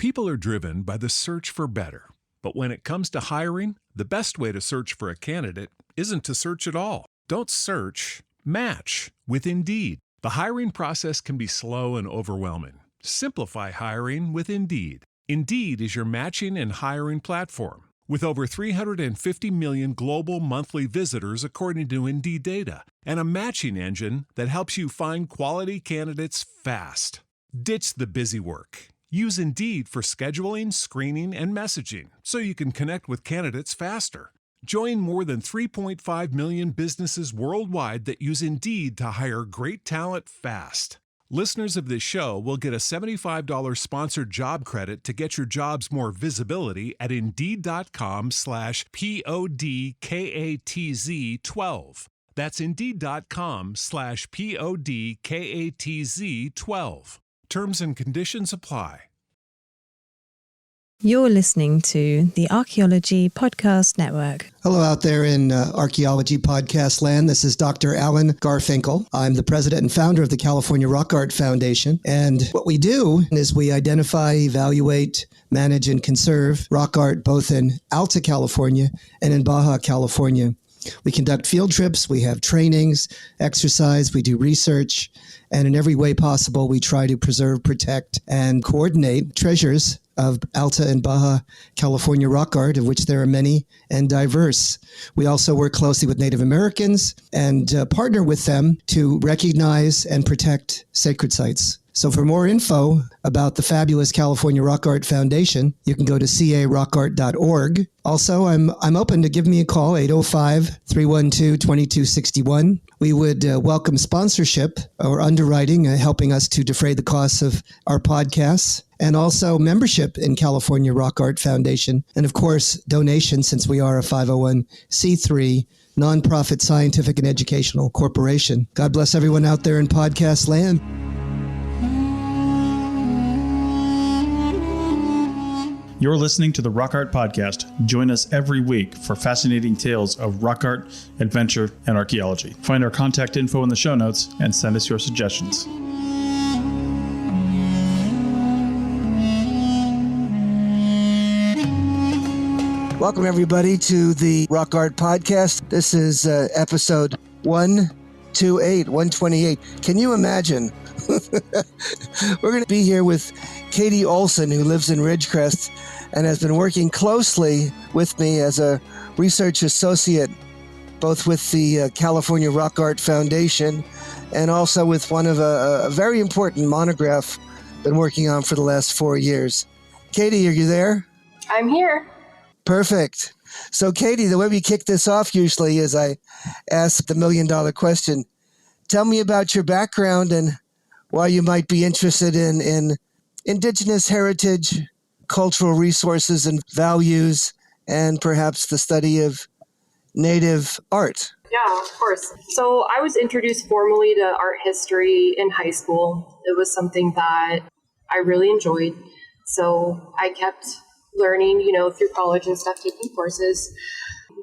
People are driven by the search for better. But when it comes to hiring, the best way to search for a candidate isn't to search at all. Don't search, match with Indeed. The hiring process can be slow and overwhelming. Simplify hiring with Indeed. Indeed is your matching and hiring platform. With over 350 million global monthly visitors according to Indeed data, and a matching engine that helps you find quality candidates fast. Ditch the busy work. Use Indeed for scheduling, screening, and messaging so you can connect with candidates faster. Join more than 3.5 million businesses worldwide that use Indeed to hire great talent fast. Listeners of this show will get a $75 sponsored job credit to get your jobs more visibility at Indeed.com/PODKATZ12. That's Indeed.com/PODKATZ12. Terms and conditions apply. You're listening to the Archaeology Podcast Network. Hello out there in Archaeology Podcast land. This is Dr. Alan Garfinkel. I'm the president and founder of the California Rock Art Foundation. And what we do is we identify, evaluate, manage, and conserve rock art both in Alta California and in Baja California. We conduct field trips, we have trainings, exercise, we do research, and in every way possible, we try to preserve, protect, and coordinate treasures of Alta and Baja California rock art, of which there are many and diverse. We also work closely with Native Americans and partner with them to recognize and protect sacred sites. So for more info about the fabulous California Rock Art Foundation, you can go to carockart.org. Also, I'm open to give me a call, 805-312-2261. We would welcome sponsorship or underwriting, helping us to defray the costs of our podcasts, and also membership in California Rock Art Foundation. And of course, donations, since we are a 501c3 nonprofit scientific and educational corporation. God bless everyone out there in podcast land. You're listening to the Rock Art Podcast. Join us every week for fascinating tales of rock art, adventure, and archaeology. Find our contact info in the show notes and send us your suggestions. Welcome, everybody, to the Rock Art Podcast. This is episode 128. Can you imagine? We're going to be here with Katie Olsen, who lives in Ridgecrest and has been working closely with me as a research associate, both with the California Rock Art Foundation and also with one of a very important monograph been working on for the last 4 years. Katie, are you there? I'm here. Perfect. So, Katie, the way we kick this off usually is I ask the $1 million question. Tell me about your background and why you might be interested in indigenous heritage, cultural resources and values, and perhaps the study of native art. Yeah, of course. So I was introduced formally to art history in high school. It was something that I really enjoyed. So I kept learning, through college and stuff, taking courses.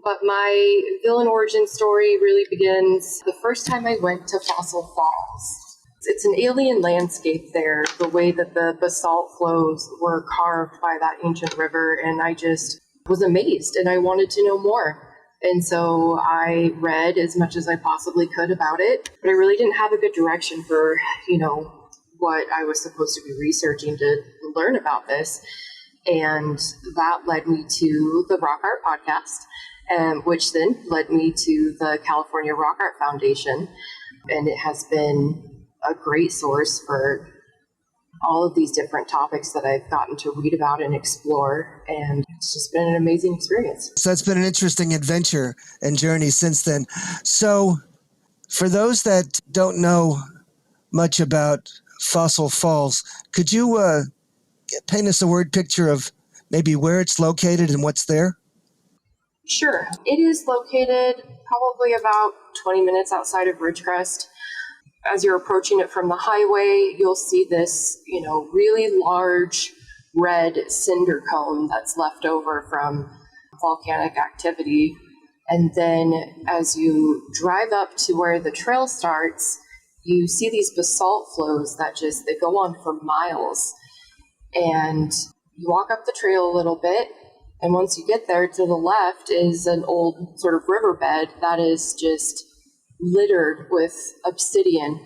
But my villain origin story really begins the first time I went to Fossil Falls. It's an alien landscape there, the way that the basalt flows were carved by that ancient river, and I just was amazed, and I wanted to know more. And so I read as much as I possibly could about it, but I really didn't have a good direction for, what I was supposed to be researching to learn about this. And that led me to the Rock Art Podcast, which then led me to the California Rock Art Foundation. And it has been a great source for all of these different topics that I've gotten to read about and explore. And it's just been an amazing experience. So it's been an interesting adventure and journey since then. So for those that don't know much about Fossil Falls, could you paint us a word picture of maybe where it's located and what's there? Sure. It is located probably about 20 minutes outside of Ridgecrest. As you're approaching it from the highway, you'll see this, really large red cinder cone that's left over from volcanic activity. And then as you drive up to where the trail starts, you see these basalt flows that they go on for miles. And you walk up the trail a little bit, and once you get there, to the left is an old sort of riverbed that is just littered with obsidian.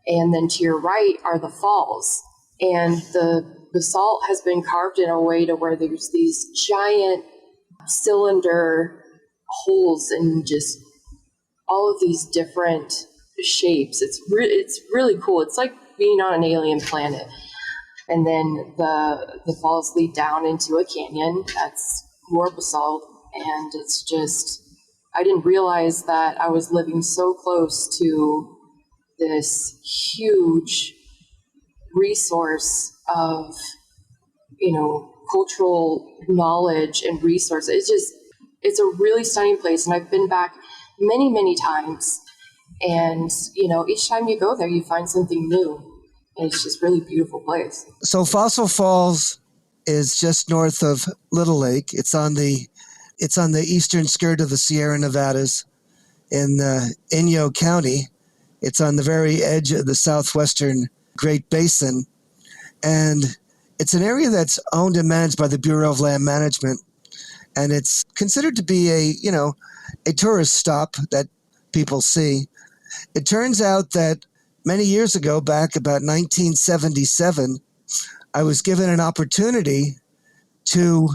And then to your right are the falls. And the basalt has been carved in a way to where there's these giant cylinder holes in just all of these different shapes. It's really cool. It's like being on an alien planet. And then the falls lead down into a canyon that's more basalt. And it's just, I didn't realize that I was living so close to this huge resource of, cultural knowledge and resources. It's a really stunning place. And I've been back many, many times. And, each time you go there, you find something new. And it's just a really beautiful place. So Fossil Falls is just north of Little Lake. It's on the eastern skirt of the Sierra Nevadas in Inyo County. It's on the very edge of the southwestern Great Basin. And it's an area that's owned and managed by the Bureau of Land Management. And it's considered to be a tourist stop that people see. It turns out that many years ago, back about 1977, I was given an opportunity to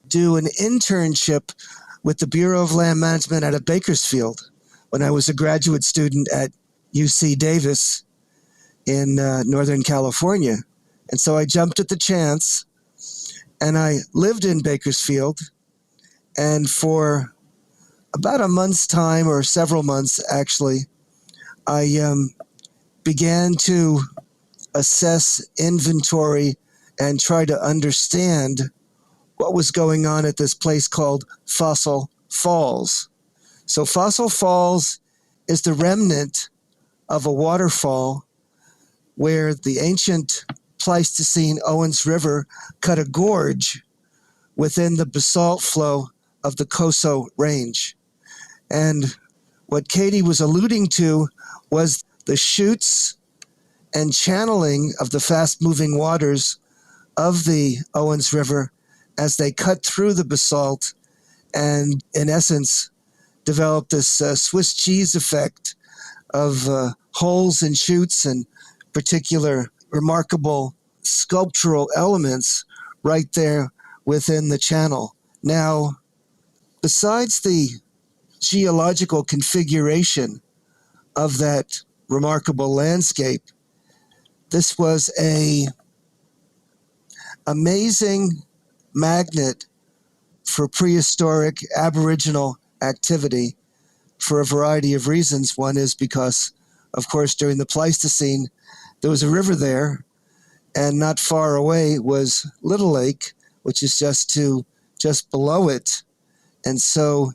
do an internship with the Bureau of Land Management out of Bakersfield when I was a graduate student at UC Davis in Northern California. And so I jumped at the chance, and I lived in Bakersfield. And for about a month's time, or several months actually, I began to assess, inventory, and try to understand what was going on at this place called Fossil Falls. So Fossil Falls is the remnant of a waterfall where the ancient Pleistocene Owens River cut a gorge within the basalt flow of the Coso Range. And what Katie was alluding to was the chutes and channeling of the fast-moving waters of the Owens River as they cut through the basalt and, in essence, developed this Swiss cheese effect of holes and chutes and particular remarkable sculptural elements right there within the channel. Now, besides the geological configuration of that remarkable landscape, this was an amazing magnet for prehistoric Aboriginal activity for a variety of reasons. One is because, of course, during the Pleistocene, there was a river there, and not far away was Little Lake, which is just below it. And so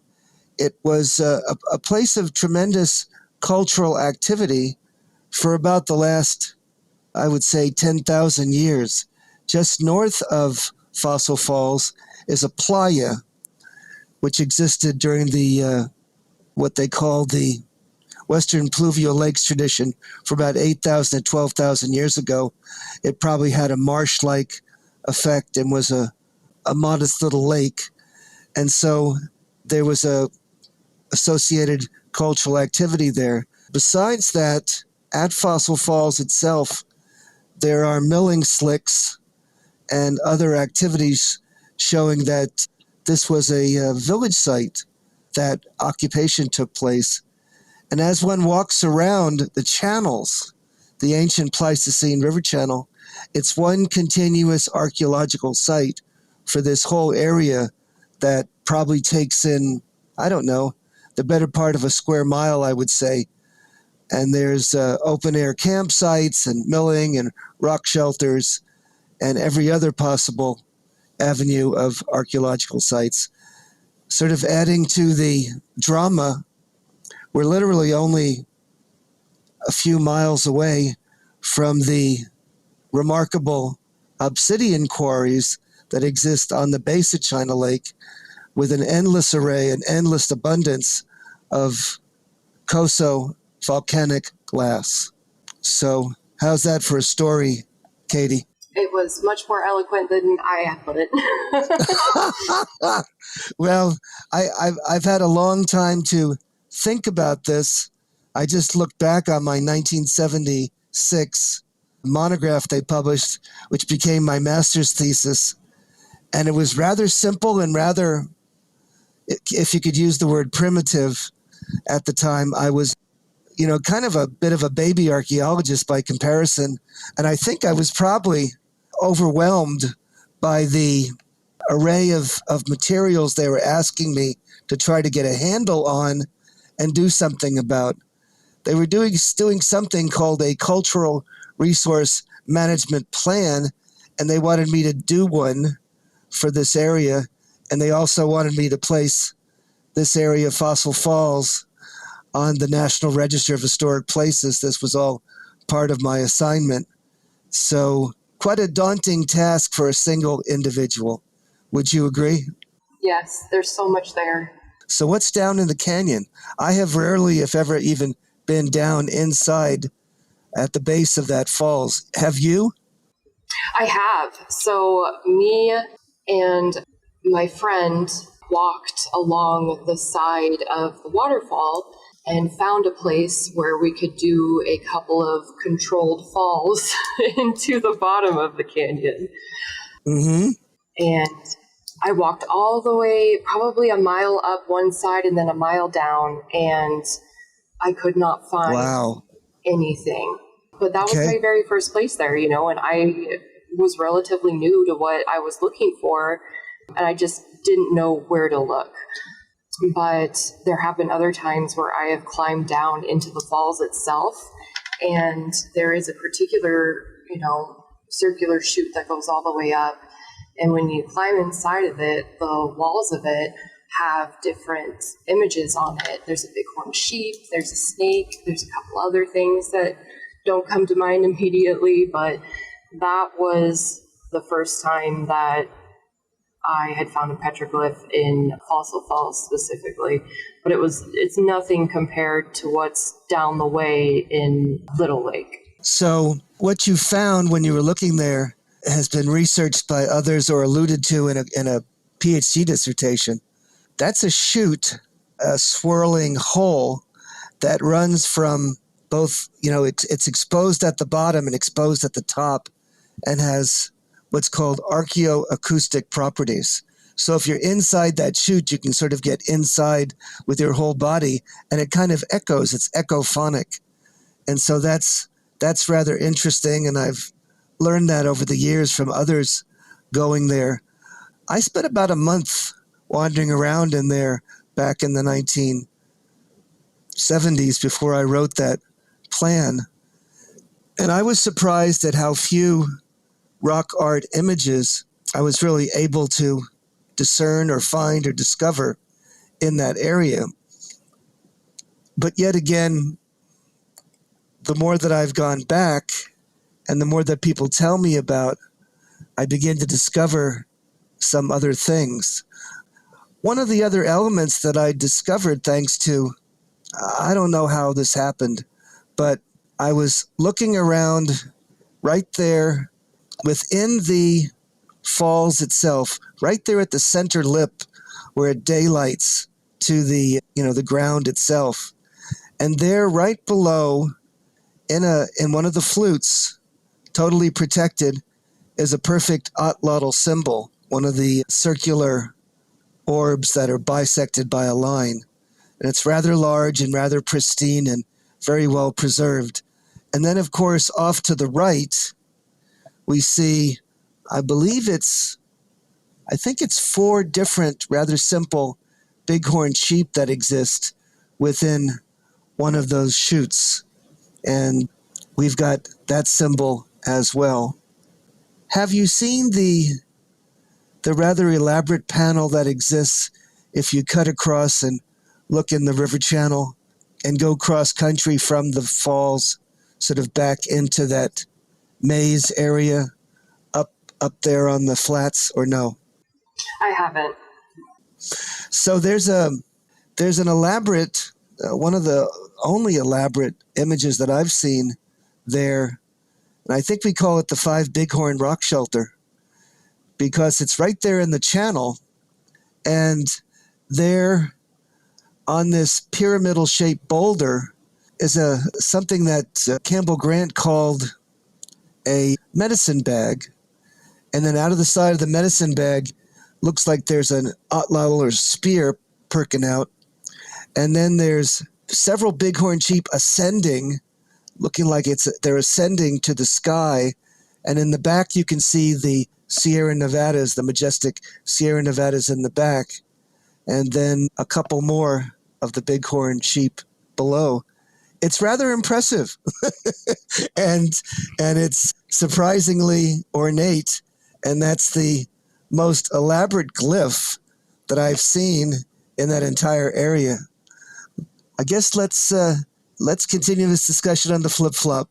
it was a place of tremendous cultural activity for about the last, I would say, 10,000 years. Just north of Fossil Falls is a playa, which existed during the what they call the Western Pluvial Lakes tradition for about 8,000 to 12,000 years ago. It probably had a marsh-like effect and was a modest little lake. And so there was a associated cultural activity there. Besides that, at Fossil Falls itself, there are milling slicks and other activities showing that this was a village site that occupation took place. And as one walks around the channels, the ancient Pleistocene River Channel, it's one continuous archaeological site for this whole area that probably takes in, I don't know, the better part of a square mile, I would say. And there's open-air campsites and milling and rock shelters and every other possible avenue of archaeological sites. Sort of adding to the drama, we're literally only a few miles away from the remarkable obsidian quarries that exist on the base of China Lake, with an endless array, an endless abundance of Coso volcanic glass. So how's that for a story, Katie? It was much more eloquent than I had put it. Well, I've had a long time to think about this. I just looked back on my 1976 monograph they published, which became my master's thesis. And it was rather simple and rather, if you could use the word primitive at the time. I was, kind of a bit of a baby archaeologist by comparison. And I think I was probably overwhelmed by the array of materials they were asking me to try to get a handle on and do something about. They were doing something called a cultural resource management plan, and they wanted me to do one for this area. And they also wanted me to place this area of Fossil Falls on the National Register of Historic Places. This was all part of my assignment. So quite a daunting task for a single individual. Would you agree? Yes, there's so much there. So what's down in the canyon? I have rarely, if ever, even been down inside at the base of that falls. Have you? I have. So me and my friend walked along the side of the waterfall and found a place where we could do a couple of controlled falls into the bottom of the canyon. Mm-hmm. And I walked all the way, probably a mile up one side and then a mile down, and I could not find anything. But that was my very first place there, and I was relatively new to what I was looking for, and I just didn't know where to look. But there have been other times where I have climbed down into the falls itself, and there is a particular, circular chute that goes all the way up. And when you climb inside of it, the walls of it have different images on it. There's a bighorn sheep, there's a snake, there's a couple other things that don't come to mind immediately, but that was the first time that I had found a petroglyph in Fossil Falls specifically. But it's nothing compared to what's down the way in Little Lake. So what you found when you were looking there has been researched by others or alluded to in a PhD dissertation. That's a chute, a swirling hole that runs from both, it's exposed at the bottom and exposed at the top, and has what's called archaeoacoustic properties. So if you're inside that chute, you can sort of get inside with your whole body, and it kind of echoes. It's echophonic. And so that's rather interesting, and I've learned that over the years from others going there. I spent about a month wandering around in there back in the 1970s before I wrote that plan. And I was surprised at how few rock art images I was really able to discern or find or discover in that area. But yet again, the more that I've gone back and the more that people tell me about, I begin to discover some other things. One of the other elements that I discovered thanks to, I don't know how this happened, but I was looking around right there within the falls itself, right there at the center lip where it daylights to the ground itself. And there right below in one of the flutes, totally protected, is a perfect atlatl symbol, one of the circular orbs that are bisected by a line. And it's rather large and rather pristine and very well preserved. And then, of course, off to the right, we see, I think it's 4 different, rather simple bighorn sheep that exist within one of those chutes. And we've got that symbol as well. Have you seen the rather elaborate panel that exists if you cut across and look in the river channel and go cross country from the falls, sort of back into that maze area up there on the flats, or no? I haven't. So there's an elaborate, one of the only elaborate images that I've seen there And I think we call it the Five Bighorn Rock Shelter because it's right there in the channel. And there on this pyramidal shaped boulder is something that Campbell Grant called a medicine bag. And then out of the side of the medicine bag looks like there's an atlatl or spear perking out. And then there's several bighorn sheep ascending, looking like they're ascending to the sky. And in the back, you can see the Sierra Nevadas, the majestic Sierra Nevadas in the back. And then a couple more of the bighorn sheep below. It's rather impressive. and it's surprisingly ornate. And that's the most elaborate glyph that I've seen in that entire area. I guess let's continue this discussion on the flip-flop.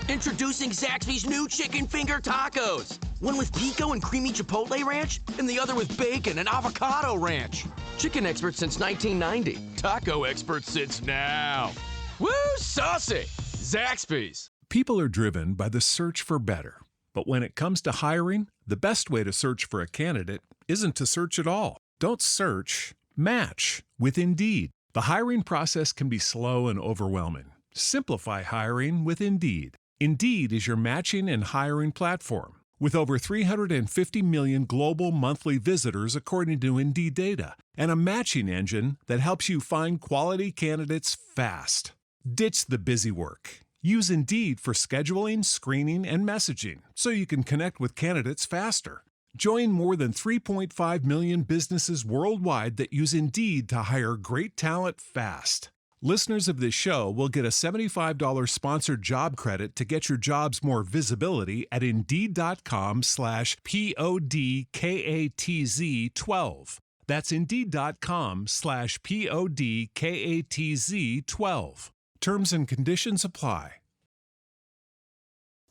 Introducing Zaxby's new chicken finger tacos. One with pico and creamy chipotle ranch, and the other with bacon and avocado ranch. Chicken expert since 1990. Taco expert since now. Woo, saucy! Zaxby's. People are driven by the search for better. But when it comes to hiring, the best way to search for a candidate isn't to search at all. Don't search, match with Indeed. The hiring process can be slow and overwhelming. Simplify hiring with Indeed. Indeed is your matching and hiring platform. With over 350 million global monthly visitors according to Indeed data, and a matching engine that helps you find quality candidates fast. Ditch the busy work. Use Indeed for scheduling, screening, and messaging so you can connect with candidates faster. Join more than 3.5 million businesses worldwide that use Indeed to hire great talent fast. Listeners of this show will get a $75 sponsored job credit to get your jobs more visibility at Indeed.com/PODKATZ12. That's Indeed.com/PODKATZ12. Terms and conditions apply.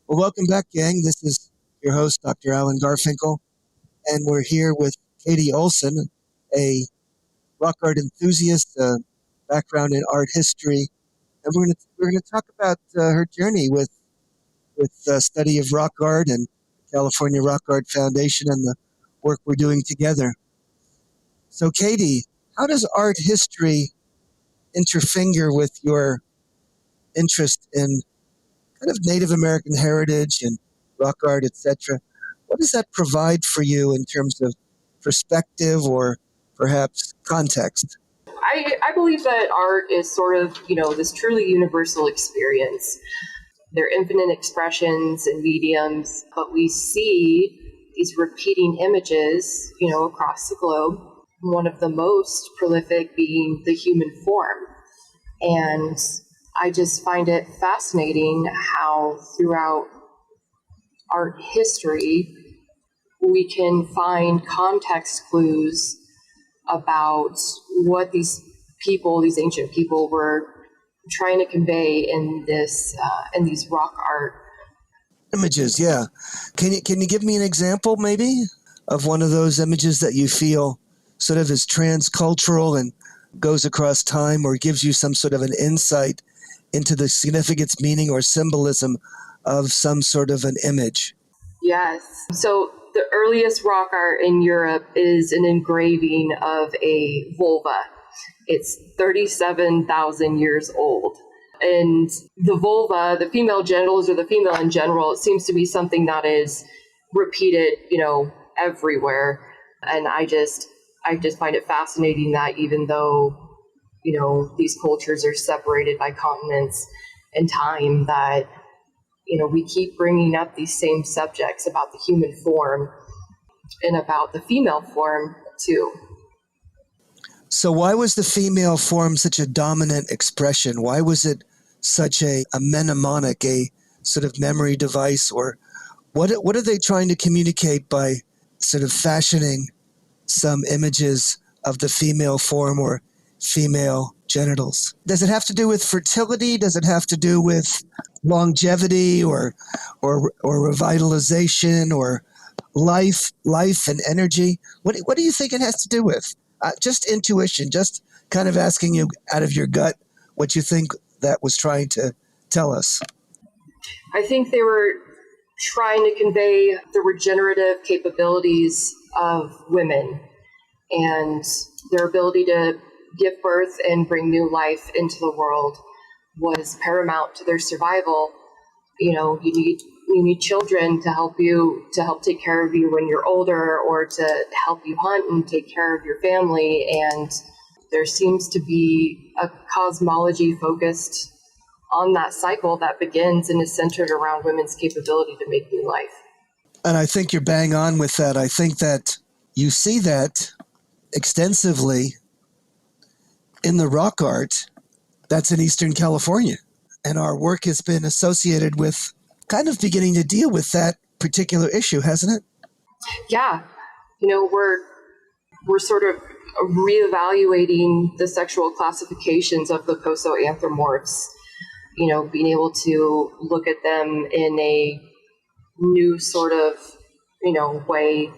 Well, welcome back, gang. This is your host, Dr. Alan Garfinkel, and we're here with Katie Olsen, a rock art enthusiast, background in art history, and we're going to talk about her journey with study of rock art and California Rock Art Foundation and the work we're doing together. So, Katie, how does art history interfinger with your interest in kind of Native American heritage and rock art, etc.? What does that provide for you in terms of perspective or perhaps context? I believe that art is sort of, this truly universal experience. There are infinite expressions and mediums, but we see these repeating images, across the globe. One of the most prolific being the human form. And I just find it fascinating how throughout art history, we can find context clues about what these ancient people were trying to convey in these rock art images. Yeah, can you give me an example maybe of one of those images that you feel sort of is transcultural and goes across time, or gives you some sort of an insight into the significance, meaning, or symbolism of some sort of an image? Yes. So the earliest rock art in Europe is an engraving of a vulva. It's 37,000 years old. And the vulva, the female genitals, or the female in general, it seems to be something that is repeated, everywhere. And I just find it fascinating that even though, these cultures are separated by continents and time, that, we keep bringing up these same subjects about the human form and about the female form too. So why was the female form such a dominant expression? Why was it such a mnemonic, a sort of memory device? Or what are they trying to communicate by sort of fashioning some images of the female form or female genitals? Does it have to do with fertility? Does it have to do with longevity or revitalization or life and energy? What do you think it has to do with? Just intuition, just kind of asking you out of your gut what you think that was trying to tell us. I think they were trying to convey the regenerative capabilities of women and their ability to give birth and bring new life into the world was paramount to their survival. You need children to help take care of you when you're older, or to help you hunt and take care of your family. And there seems to be a cosmology focused on that cycle that begins and is centered around women's capability to make new life. And I think you're bang on with that. I think that you see that extensively in the rock art that's in Eastern California. And our work has been associated with kind of beginning to deal with that particular issue, hasn't it? Yeah. We're sort of reevaluating the sexual classifications of the Coso anthropomorphs, being able to look at them in a new sort of, way.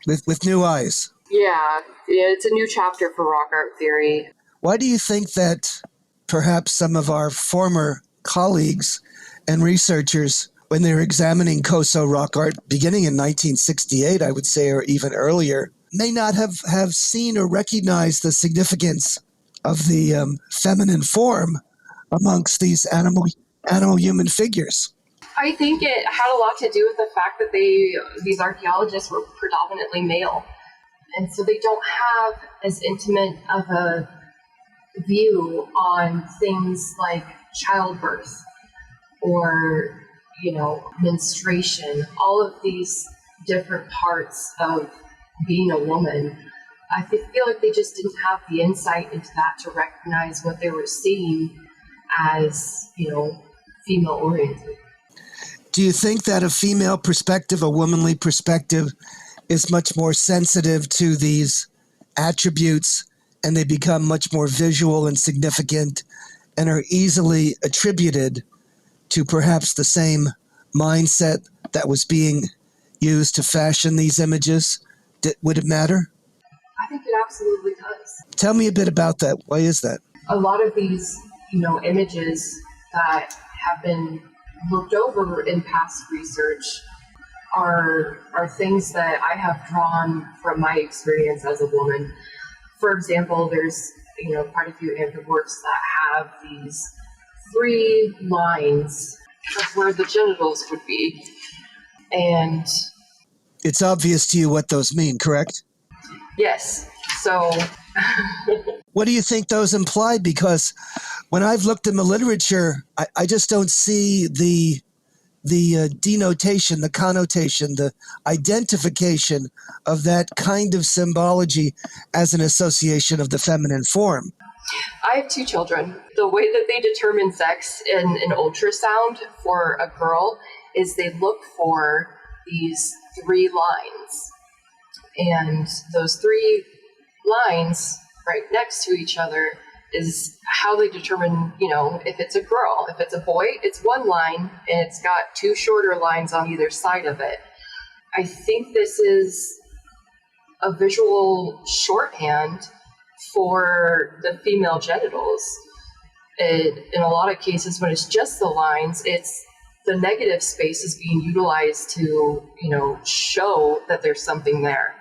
With new eyes. Yeah, it's a new chapter for rock art theory. Why do you think that perhaps some of our former colleagues and researchers, when they were examining Coso rock art beginning in 1968, I would say, or even earlier, may not have seen or recognized the significance of the feminine form amongst these animal-human figures? I think it had a lot to do with the fact that these archaeologists were predominantly male. And so they don't have as intimate of a view on things like childbirth or, menstruation, all of these different parts of being a woman. I feel like they just didn't have the insight into that to recognize what they were seeing as, female oriented. Do you think that a female perspective, a womanly perspective, is much more sensitive to these attributes, and they become much more visual and significant and are easily attributed to perhaps the same mindset that was being used to fashion these images? Would it matter? I think it absolutely does. Tell me a bit about that. Why is that? A lot of these, images that have been looked over in past research are things that I have drawn from my experience as a woman. For example, there's quite a few anthropomorphs that have these 3 lines of where the genitals would be, and It's obvious to you what those mean, correct? yes. So What do you think those imply? Because when I've looked in the literature, I just don't see the denotation, the connotation, the identification of that kind of symbology as an association of the feminine form. I have 2 children. The way that they determine sex in an ultrasound for a girl is they look for these 3 lines. And those 3 lines right next to each other is how they determine, if it's a girl. If it's a boy, it's 1 line, and it's got 2 shorter lines on either side of it. I think this is a visual shorthand for the female genitals. In a lot of cases, when it's just the lines, it's the negative space is being utilized to, show that there's something there.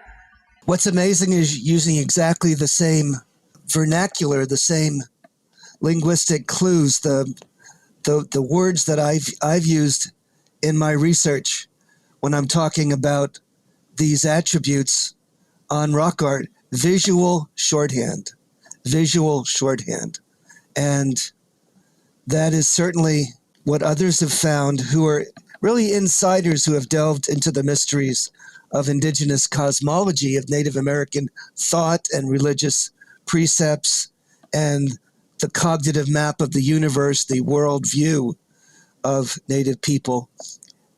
What's amazing is using exactly the same vernacular, the same linguistic clues, the words that I've used in my research when I'm talking about these attributes on rock art. Visual shorthand. And that is certainly what others have found who are really insiders who have delved into the mysteries of indigenous cosmology, of Native American thought and religious precepts, and the cognitive map of the universe, the world view of Native people.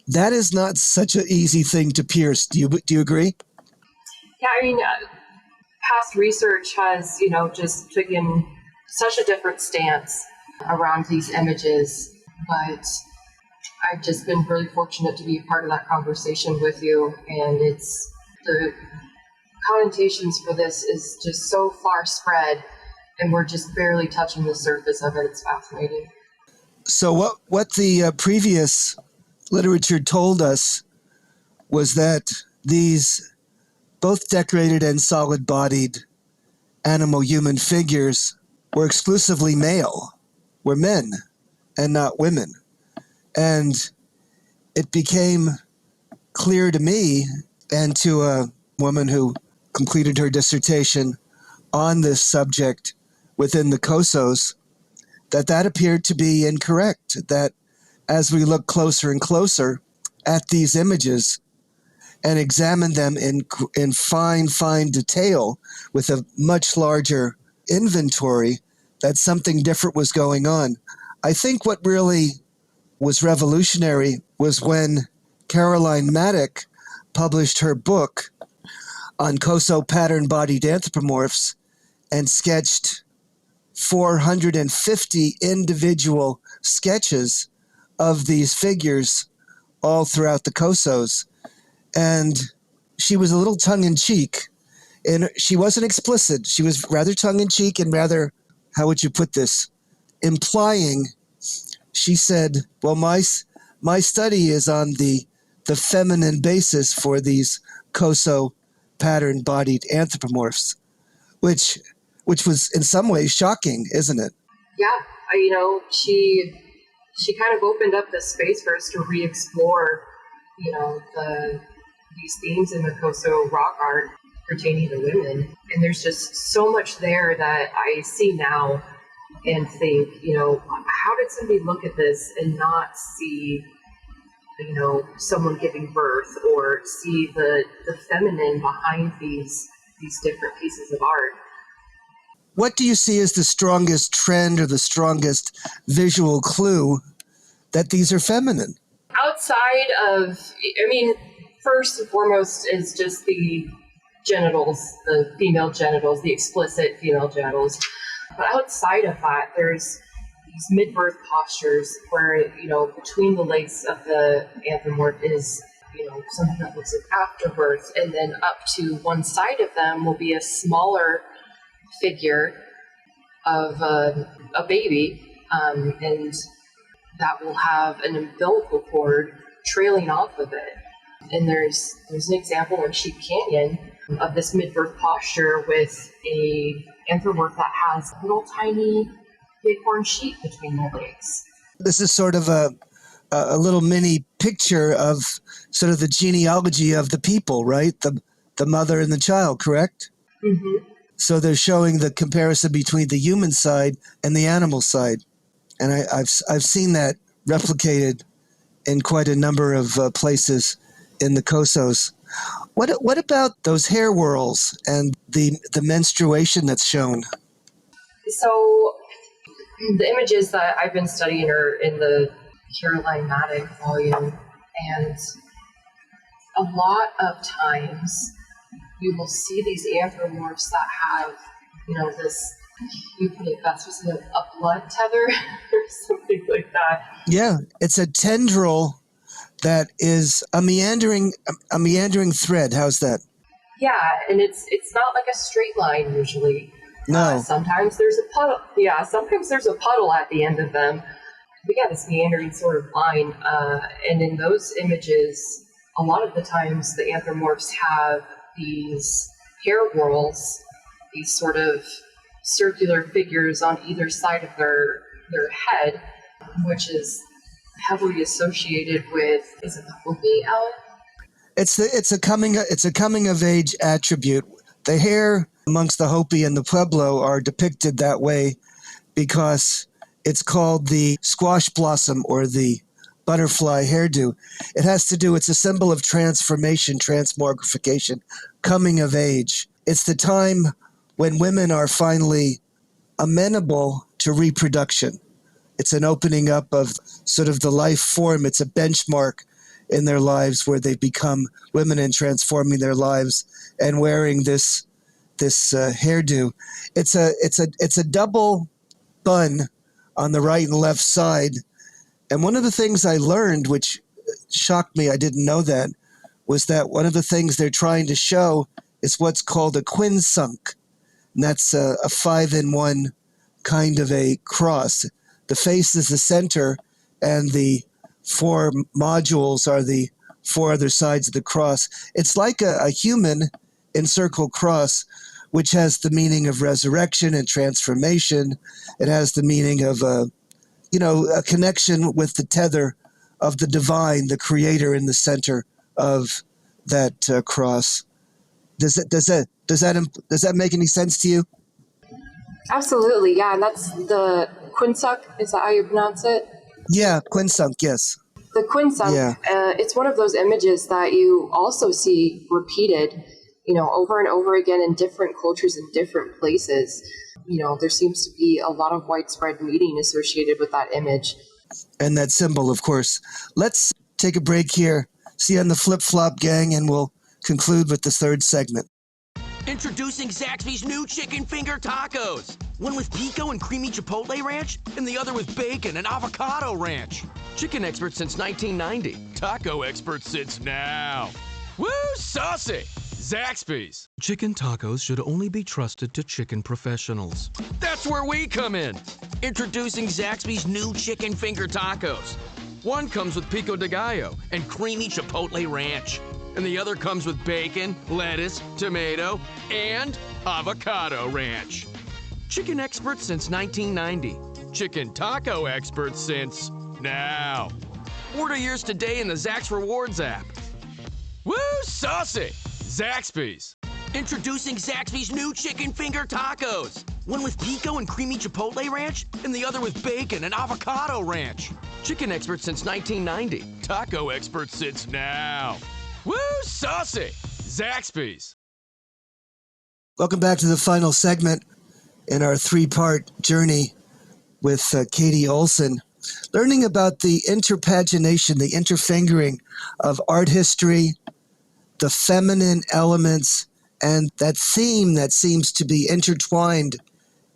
That is not such an easy thing to pierce. Do you agree? Yeah, past research has, just taken such a different stance around these images, but I've just been really fortunate to be a part of that conversation with you, and it's the connotations for this is just so far spread, and we're just barely touching the surface of it. It's fascinating. So what the previous literature told us was that these both decorated and solid-bodied animal human figures were exclusively male, were men and not women. And it became clear to me and to a woman who completed her dissertation on this subject within the Cosos that appeared to be incorrect, that as we look closer and closer at these images and examine them in fine detail with a much larger inventory, that something different was going on. I think what really was revolutionary was when Caroline Maddock published her book on Coso pattern-bodied anthropomorphs and sketched 450 individual sketches of these figures all throughout the Cosos. And she was a little tongue-in-cheek. And she wasn't explicit. She was rather tongue-in-cheek and rather, how would you put this, implying. She said, well, my study is on the feminine basis for these Coso pattern-bodied anthropomorphs, which was in some ways shocking, isn't it? Yeah, she kind of opened up this space for us to re-explore, these themes in the Coso rock art pertaining to women. And there's just so much there that I see now and think, how did somebody look at this and not see, someone giving birth or see the feminine behind these different pieces of art? What do you see as the strongest trend or the strongest visual clue that these are feminine? Outside of, first and foremost is just the genitals, the female genitals, the explicit female genitals. But outside of that, there's these mid-birth postures where, between the legs of the anthropomorph is, something that looks like after birth, and then up to one side of them will be a smaller figure of a baby, and that will have an umbilical cord trailing off of it. And there's an example in Sheep Canyon of this mid-birth posture with a anthropomorph that has a little tiny bighorn sheep between their legs. This is sort of a little mini picture of sort of the genealogy of the people, right? The mother and the child, correct? Mm-hmm. So they're showing the comparison between the human side and the animal side. And I've seen that replicated in quite a number of places in the Cosos. What about those hair whorls and the menstruation that's shown? So the images that I've been studying are in the Caroline Maddock volume, and a lot of times you will see these anthropomorphs that have, this, you put it best, was it a blood tether or something like that? Yeah, it's a tendril that is a meandering thread. How's that? Yeah, and it's not like a straight line usually. No. Sometimes there's a puddle. Yeah, sometimes there's a puddle at the end of them. But yeah, this meandering sort of line. And in those images, a lot of the times the anthropomorphs have these hair whorls, these sort of circular figures on either side of their head, which is heavily associated with, is it the Hopi, Alan? It's a coming of age attribute. The hair amongst the Hopi and the Pueblo are depicted that way because it's called the squash blossom or the butterfly hairdo. It has to do, it's a symbol of transformation, transmogrification, coming of age. It's the time when women are finally amenable to reproduction. It's an opening up of sort of the life form. It's a benchmark in their lives where they become women and transforming their lives and wearing this hairdo. It's a double bun on the right and left side. And one of the things I learned, which shocked me, I didn't know that, was that one of the things they're trying to show is what's called a quinsunk. And that's a 5-in-1 kind of a cross. The face is the center, and the four modules are the four other sides of the cross. It's like a human encircled cross, which has the meaning of resurrection and transformation. It has the meaning of a connection with the tether of the divine, the creator in the center of that cross. Does that make any sense to you? Absolutely, yeah. And that's the quinsuk. Is that how you pronounce it? Yeah, quinsunk, yes. The quinsuk, Yeah. It's one of those images that you also see repeated, over and over again in different cultures in different places. There seems to be a lot of widespread meaning associated with that image. And that symbol, of course. Let's take a break here. See you on the Flip Flop Gang, and we'll conclude with the third segment. Introducing Zaxby's new chicken finger tacos. One with pico and creamy chipotle ranch, and the other with bacon and avocado ranch. Chicken expert since 1990. Taco expert since now. Woo, saucy! Zaxby's. Chicken tacos should only be trusted to chicken professionals. That's where we come in. Introducing Zaxby's new chicken finger tacos. One comes with pico de gallo and creamy chipotle ranch. And the other comes with bacon, lettuce, tomato, and avocado ranch. Chicken expert since 1990. Chicken taco expert since now. Order yours today in the Zax Rewards app. Woo, saucy! Zaxby's. Introducing Zaxby's new chicken finger tacos. One with pico and creamy chipotle ranch, and the other with bacon and avocado ranch. Chicken expert since 1990. Taco expert since now. Woo, saucy! Zaxby's. Welcome back to the final segment in our three-part journey with Katie Olsen, learning about the interpagination, the interfingering of art history, the feminine elements, and that theme that seems to be intertwined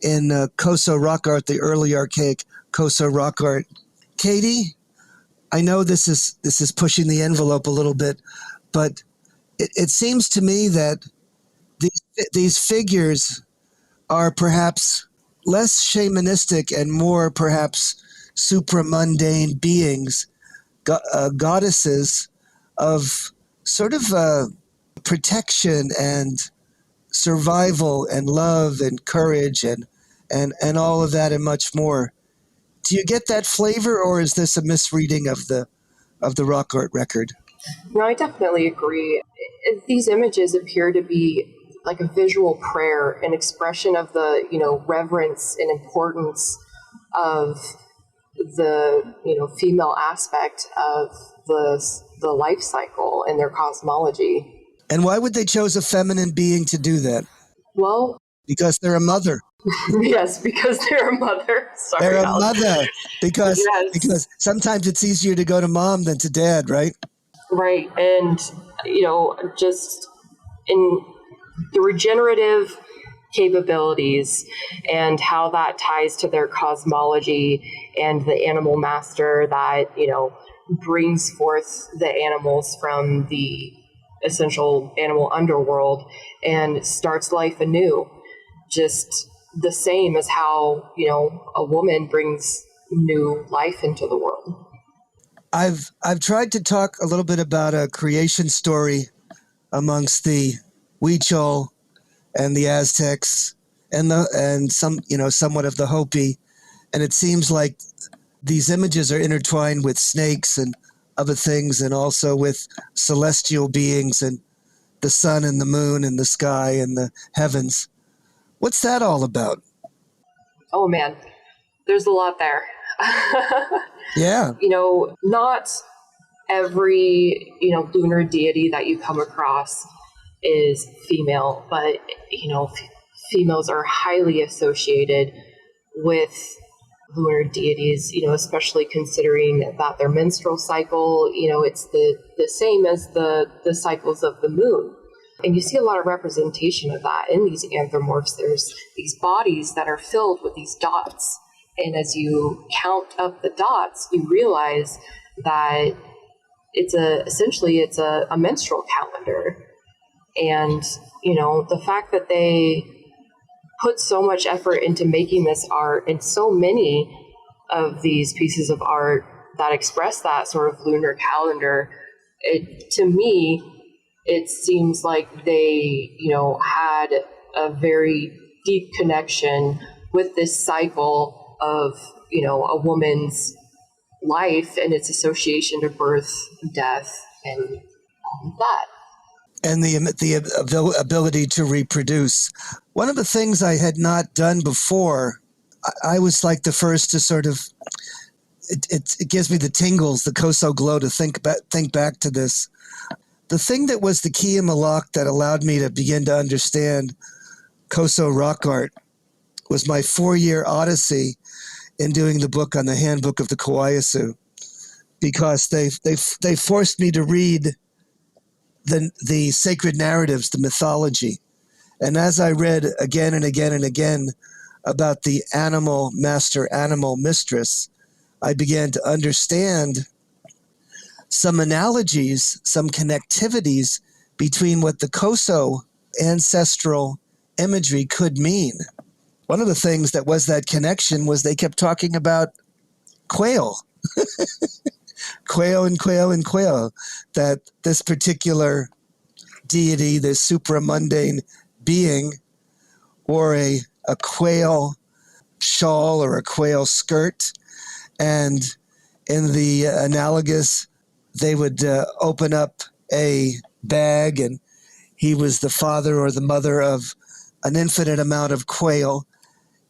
in Coso rock art, the early archaic Coso rock art. Katie, I know this is pushing the envelope a little bit, but it seems to me that these figures are perhaps less shamanistic and more perhaps supramundane beings, goddesses of sort of protection and survival and love and courage and all of that and much more. Do you get that flavor, or is this a misreading of the rock art record? No, I definitely agree. These images appear to be like a visual prayer, an expression of the, reverence and importance of the, female aspect of the life cycle and their cosmology. And why would they choose a feminine being to do that? Well, because they're a mother. Yes, because they're a mother. Sorry, they're a mother because Yes. because sometimes it's easier to go to mom than to dad, right? Right. And, just in the regenerative capabilities and how that ties to their cosmology and the animal master that, brings forth the animals from the essential animal underworld and starts life anew. Just the same as how, a woman brings new life into the world. I've tried to talk a little bit about a creation story amongst the Huichol and the Aztecs and some somewhat of the Hopi, and it seems like these images are intertwined with snakes and other things, and also with celestial beings and the sun and the moon and the sky and the heavens. What's that all about? Oh man, there's a lot there. Yeah. Not every, lunar deity that you come across is female, but, females are highly associated with lunar deities, especially considering that their menstrual cycle, it's the same as the cycles of the moon. And you see a lot of representation of that in these anthropomorphs. There's these bodies that are filled with these dots. And as you count up the dots, you realize that it's essentially a menstrual calendar. And, the fact that they put so much effort into making this art, and so many of these pieces of art that express that sort of lunar calendar, to me, it seems like they, had a very deep connection with this cycle of, a woman's life and its association to birth, death, and all of that. And the ability to reproduce. One of the things I had not done before, I was like the first to sort of, it gives me the tingles, the Coso glow to think back to this. The thing that was the key in the lock that allowed me to begin to understand Coso rock art was my 4-year odyssey in doing the book on the Handbook of the Kawayasu, because they forced me to read the sacred narratives, the mythology. And as I read again and again and again about the animal master, animal mistress, I began to understand some analogies, some connectivities between what the Coso ancestral imagery could mean. One of the things that was that connection was they kept talking about quail. Quail and quail and quail, that this particular deity, this supramundane being, wore a quail shawl or a quail skirt. And in the analogous, they would open up a bag, and he was the father or the mother of an infinite amount of quail.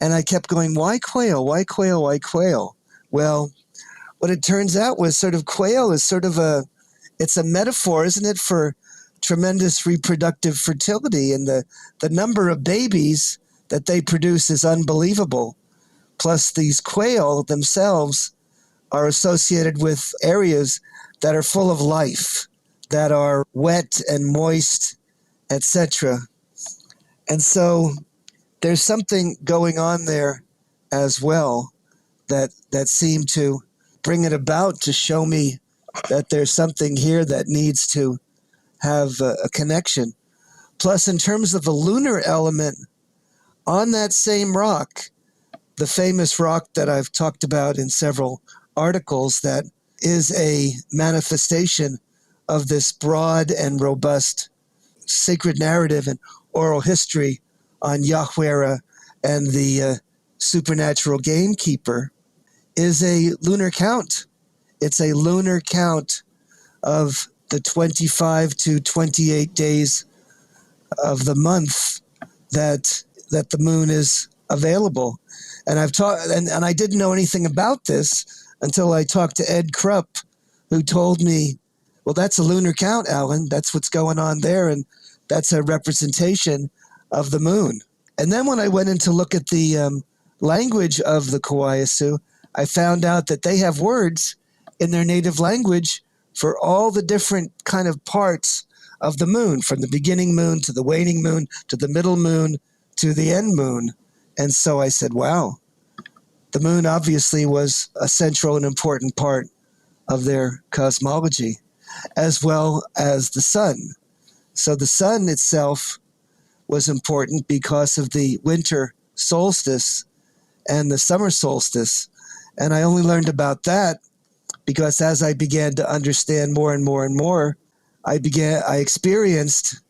And I kept going, why quail? Why quail? Why quail? Well, what it turns out was sort of quail is sort of it's a metaphor, isn't it, for tremendous reproductive fertility, and the number of babies that they produce is unbelievable. Plus these quail themselves are associated with areas that are full of life, that are wet and moist, etc. And so there's something going on there as well that seemed to bring it about to show me that there's something here that needs to have a connection. Plus, in terms of the lunar element, on that same rock, the famous rock that I've talked about in several articles, that is a manifestation of this broad and robust sacred narrative and oral history on Yahweh and the supernatural gamekeeper, is a lunar count. It's a lunar count of the 25 to 28 days of the month that the moon is available. And I've taught, and I didn't know anything about this until I talked to Ed Krupp, who told me, well, that's a lunar count, Alan. That's what's going on there, and that's a representation of the moon. And then when I went in to look at the language of the Kawayasu, I found out that they have words in their native language for all the different kind of parts of the moon, from the beginning moon to the waning moon to the middle moon to the end moon. And so I said, wow, the moon obviously was a central and important part of their cosmology, as well as the sun. So the sun itself was important because of the winter solstice and the summer solstice. And I only learned about that because as I began to understand more and more and more, I experienced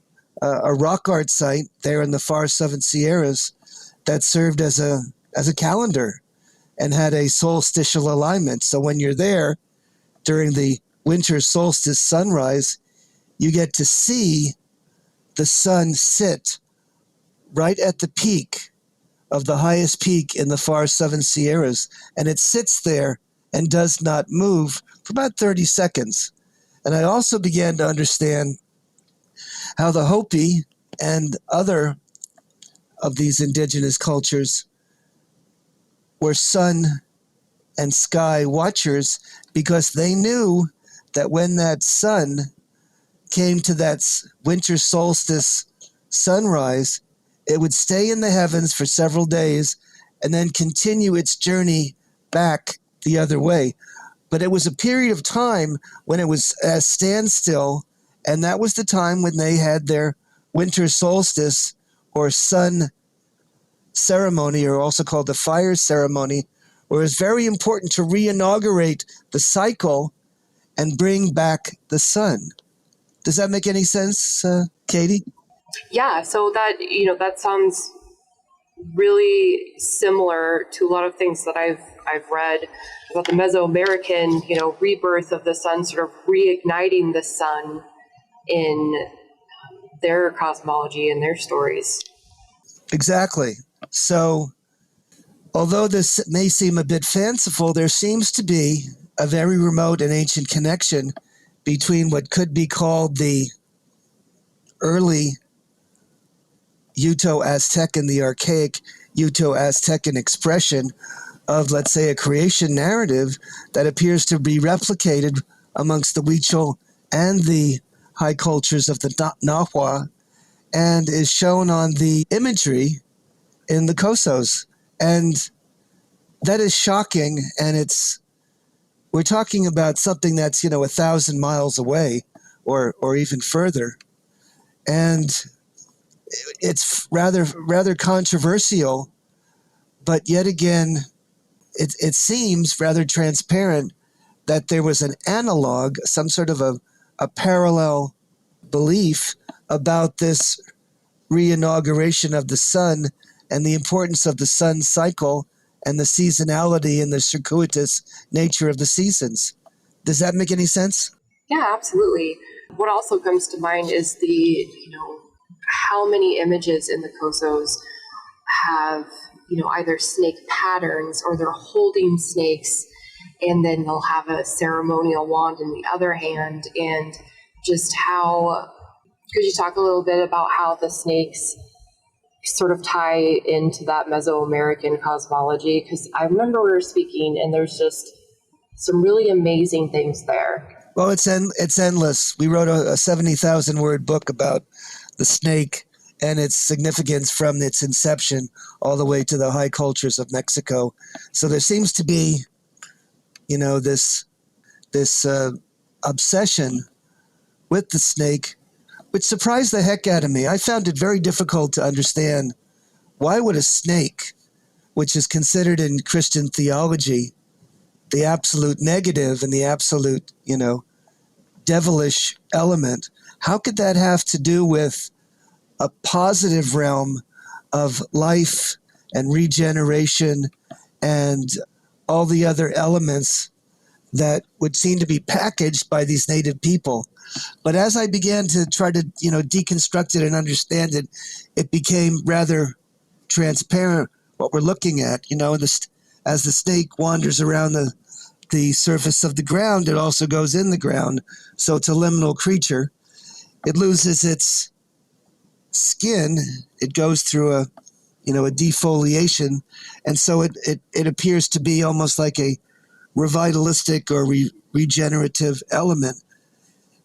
a rock art site there in the far Southern Sierras that served as a calendar and had a solstitial alignment. So when you're there during the winter solstice sunrise, you get to see the sun sit right at the peak of the highest peak in the far Southern Sierras. And it sits there and does not move for about 30 seconds. And I also began to understand how the Hopi and other of these indigenous cultures were sun and sky watchers, because they knew that when that sun came to that winter solstice sunrise, it would stay in the heavens for several days and then continue its journey back the other way. But it was a period of time when it was at a standstill, and that was the time when they had their winter solstice or sun ceremony, or also called the fire ceremony, or is very important to re-inaugurate the cycle and bring back the sun. Does that make any sense, Katie? Yeah, so that sounds really similar to a lot of things that I've read about the Mesoamerican, rebirth of the sun, sort of reigniting the sun in their cosmology and their stories. Exactly. So, although this may seem a bit fanciful, there seems to be a very remote and ancient connection between what could be called the early Uto-Aztecan, the archaic Uto-Aztecan expression of, let's say, a creation narrative that appears to be replicated amongst the Huichol and the high cultures of the Nahua, and is shown on the imagery in the Cosos. And that is shocking, and we're talking about something that's, 1,000 miles away or even further. And it's rather controversial, but yet again, it seems rather transparent that there was an analog, some sort of a parallel belief about this re-inauguration of the sun and the importance of the sun cycle and the seasonality and the circuitous nature of the seasons. Does that make any sense? Yeah, absolutely. What also comes to mind is the, how many images in the Cosos have, either snake patterns or they're holding snakes, and then they'll have a ceremonial wand in the other hand. And just could you talk a little bit about how the snakes sort of tie into that Mesoamerican cosmology? Because I remember we were speaking, and there's just some really amazing things there. Well, it's endless. We wrote a 70,000-word book about the snake and its significance from its inception all the way to the high cultures of Mexico. So there seems to be, this obsession with the snake, which surprised the heck out of me. I found it very difficult to understand why would a snake, which is considered in Christian theology the absolute negative and the absolute, devilish element, how could that have to do with a positive realm of life and regeneration and all the other elements that would seem to be packaged by these native people? But as I began to try to, deconstruct it and understand it, it became rather transparent what we're looking at. As the snake wanders around the surface of the ground, it also goes in the ground. So it's a liminal creature. It loses its skin. It goes through a defoliation. And so it appears to be almost like a revitalistic or regenerative element.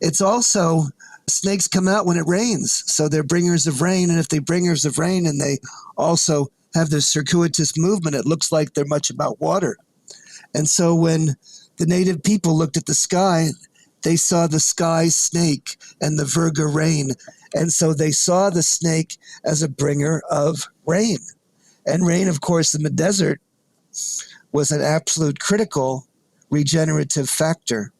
It's also, snakes come out when it rains. So they're bringers of rain. And if they're bringers of rain and they also have this circuitous movement, it looks like they're much about water. And so when the native people looked at the sky, they saw the sky snake and the Virga rain. And so they saw the snake as a bringer of rain. And rain, of course, in the desert was an absolute critical regenerative factor.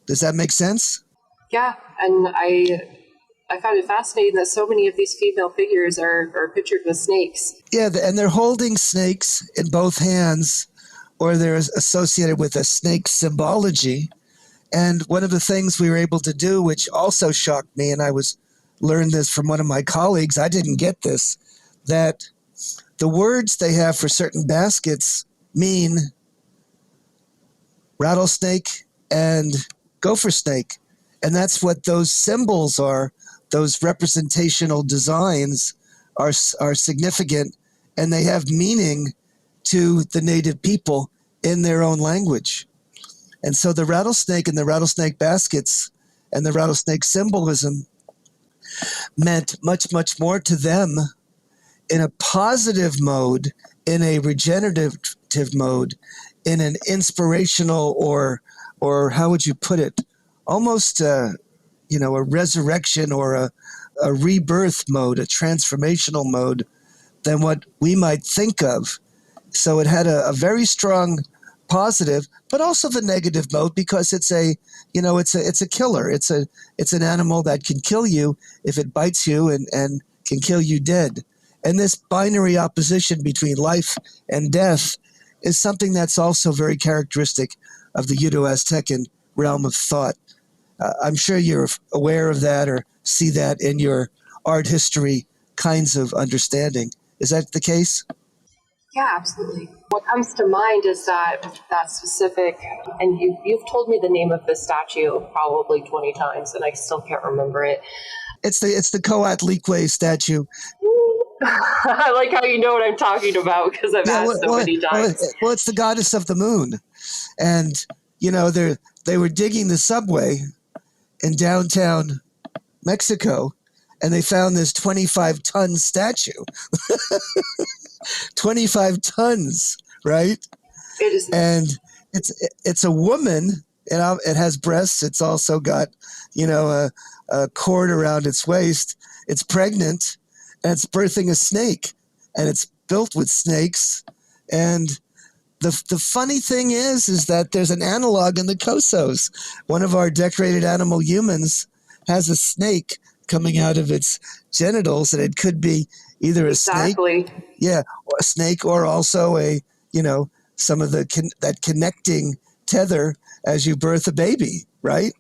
Does that make sense? Yeah, and I found it fascinating that so many of these female figures are pictured with snakes. Yeah, and they're holding snakes in both hands, or they're associated with a snake symbology. And one of the things we were able to do, which also shocked me, and I learned this from one of my colleagues, I didn't get this, that the words they have for certain baskets mean rattlesnake and gopher snake. And that's what those symbols are. Those representational designs are significant, and they have meaning to the native people in their own language. And so the rattlesnake and the rattlesnake baskets and the rattlesnake symbolism meant much, much more to them in a positive mode, in a regenerative mode, in an inspirational or how would you put it? Almost a resurrection or a rebirth mode, a transformational mode than what we might think of. So it had a very strong positive, but also the negative mode, because it's a killer. It's an animal that can kill you if it bites you and can kill you dead. And this binary opposition between life and death is something that's also very characteristic of the Uto-Aztecan realm of thought. I'm sure you're aware of that or see that in your art history kinds of understanding. Is that the case? Yeah, absolutely. What comes to mind is that specific, and you've told me the name of this statue probably 20 times, and I still can't remember it. It's the Coatlicue statue. I like how you know what I'm talking about, because I've asked so many times. Well, it's the goddess of the moon. And, they were digging the subway in downtown Mexico, and they found this 25-ton statue. 25 tons, right? It is. And it's a woman. It has breasts. It's also got, a cord around its waist. It's pregnant, and it's birthing a snake, and it's built with snakes. And the funny thing is that there's an analog in the Cosos. One of our decorated animal humans has a snake coming out of its genitals, and it could be either a snake, or a snake, or also some of that connecting tether as you birth a baby, right?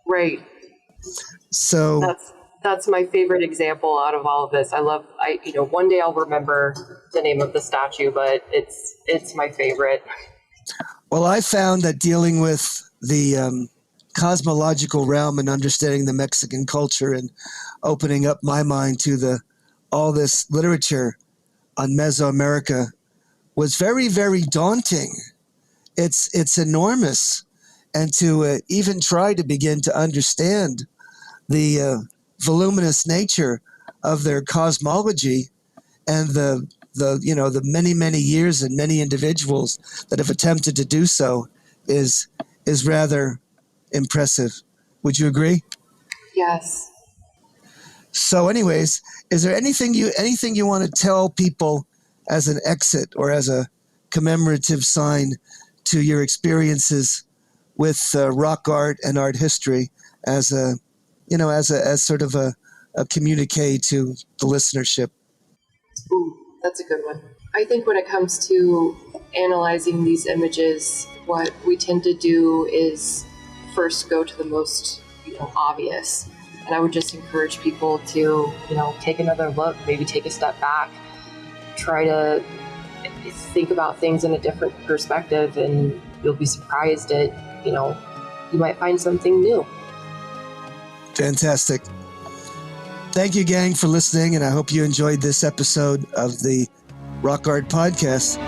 Right. So that's my favorite example out of all of this. One day I'll remember the name of the statue, but it's my favorite. Well, I found that dealing with the cosmological realm and understanding the Mexican culture and opening up my mind to all this literature on Mesoamerica was very, very daunting. It's enormous. And to even try to begin to understand the voluminous nature of their cosmology and the many, many years and many individuals that have attempted to do so is rather impressive. Would you agree? Yes. So anyways, is there anything you want to tell people as an exit or as a commemorative sign to your experiences with rock art and art history as sort of a communique to the listenership? Ooh, that's a good one. I think when it comes to analyzing these images, what we tend to do is first go to the most obvious. And I would just encourage people to, take another look, maybe take a step back, try to think about things in a different perspective, and you'll be surprised at, you might find something new. Fantastic. Thank you, gang, for listening, and I hope you enjoyed this episode of the Rock Art Podcast.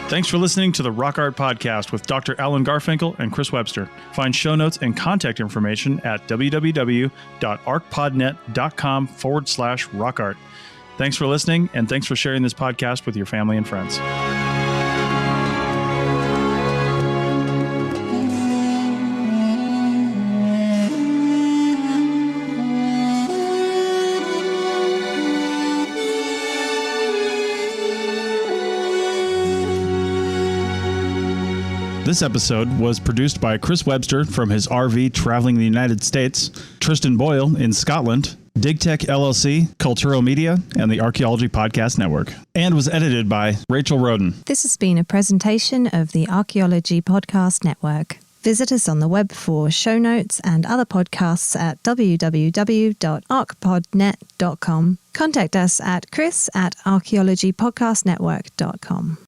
Thanks for listening to the Rock Art Podcast with Dr. Alan Garfinkel and Chris Webster. Find show notes and contact information at www.arcpodnet.com/rockart. Thanks for listening, and thanks for sharing this podcast with your family and friends. This episode was produced by Chris Webster from his RV traveling the United States, Tristan Boyle in Scotland, DigTech LLC, Cultural Media, and the Archaeology Podcast Network, and was edited by Rachel Roden. This has been a presentation of the Archaeology Podcast Network. Visit us on the web for show notes and other podcasts at www.arcpodnet.com. Contact us at chris@archaeologypodcastnetwork.com.